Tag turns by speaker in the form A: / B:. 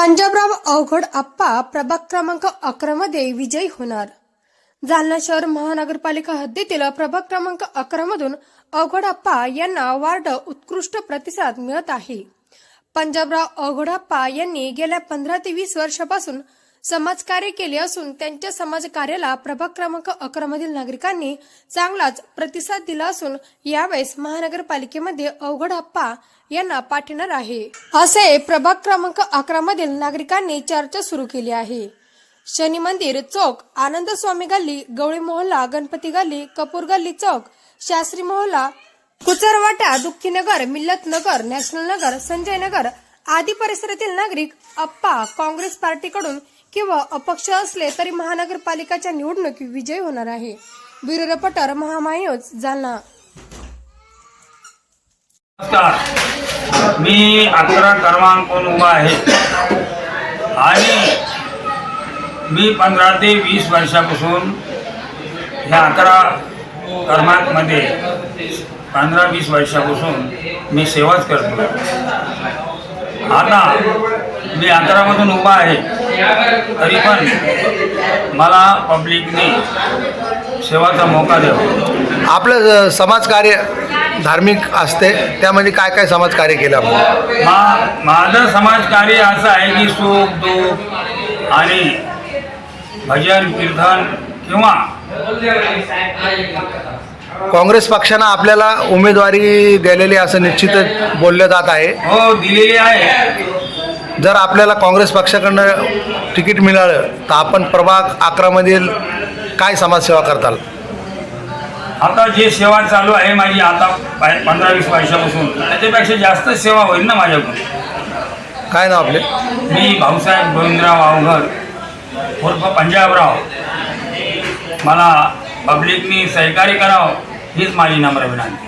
A: पंजाबराव अवघड आप्पा प्रभाग क्रमांक 11 मध्ये विजयी होणार। जालना शहर महानगरपालिका हद्दीतील प्रभाग क्रमांक 11 मधून अवघड आप्पा यांना वार्ड उत्कृष्ट प्रतिसाद मिळत आहे। पंजाबराव अवघड आप्पा यांनी गेल्या 15 ते 20 वर्षापासून समाजकार्य केले असून त्यांच्या समाजकार्याला प्रभाग क्रमांक 11 मधील नागरिकांनी चांगलाच प्रतिसाद दिला असून यावेळेस महानगरपालिकेमध्ये अवघड आप्पा यांना पाठवणार आहे असे प्रभाग क्रमांक 11 मधील नागरिकांनी चर्चा सुरू केली आहे। शनी मंदिर चौक, आनंद स्वामी गल्ली, गवळी मोहल्ला, गणपती गल्ली, कपूर गल्ली चौक, शास्त्री मोहल्ला, कुचरवाटा, दुःखी नगर, मिल्लत नगर, नॅशनल नगर, संजय नगर आदी परिसरातील नागरिक आप्पा काँग्रेस पार्टीकडून किंवा अपक्ष असले तरी महानगरपालिकेच्या निवडणुकीत विजयी होणार आहे। ब्युरो रिपोर्टर महामायूज जालना।
B: नमस्कार, मी 11 क्रमांकावर उभा आहे आणि मी 15 ते 20 वर्षापासून ह्या 11 क्रमांकमध्ये 15-20 वर्षापासून मी सेवाच करतो। आता मी 11 मधून उभा आहे तरी पण मला पब्लिकने सेवाचा मौका द्यावा।
C: आपलं समाजकार्य धार्मिक असते, त्यामध्ये काय काय समाजकार्य केलं आपण?
B: माझं समाजकार्य असं आहे की सुख दुःख आणि भजन कीर्तन किंवा
C: काँग्रेस पक्षानं आपल्याला उमेदवारी दिलेली असं निश्चितच बोललं जात आहे।
B: हो, दिलेली आहे।
C: जर आपल्याला काँग्रेस पक्षाकडनं तिकीट मिळालं तर आपण प्रभाग 11 मधील काय समाजसेवा करताल?
B: आता जे सेवा चालू आहे माझी आता 15-20 वर्षापासून त्याच्यापेक्षा जास्त सेवा होईल ना माझ्याकडून।
C: काय नाव आपले?
B: मी भाऊसाहेब गोविंदराव अवघड उर्फ पंजाबराव। मला पब्लिकनी सहकार्य करावं हीच माझी नम्र विनंती।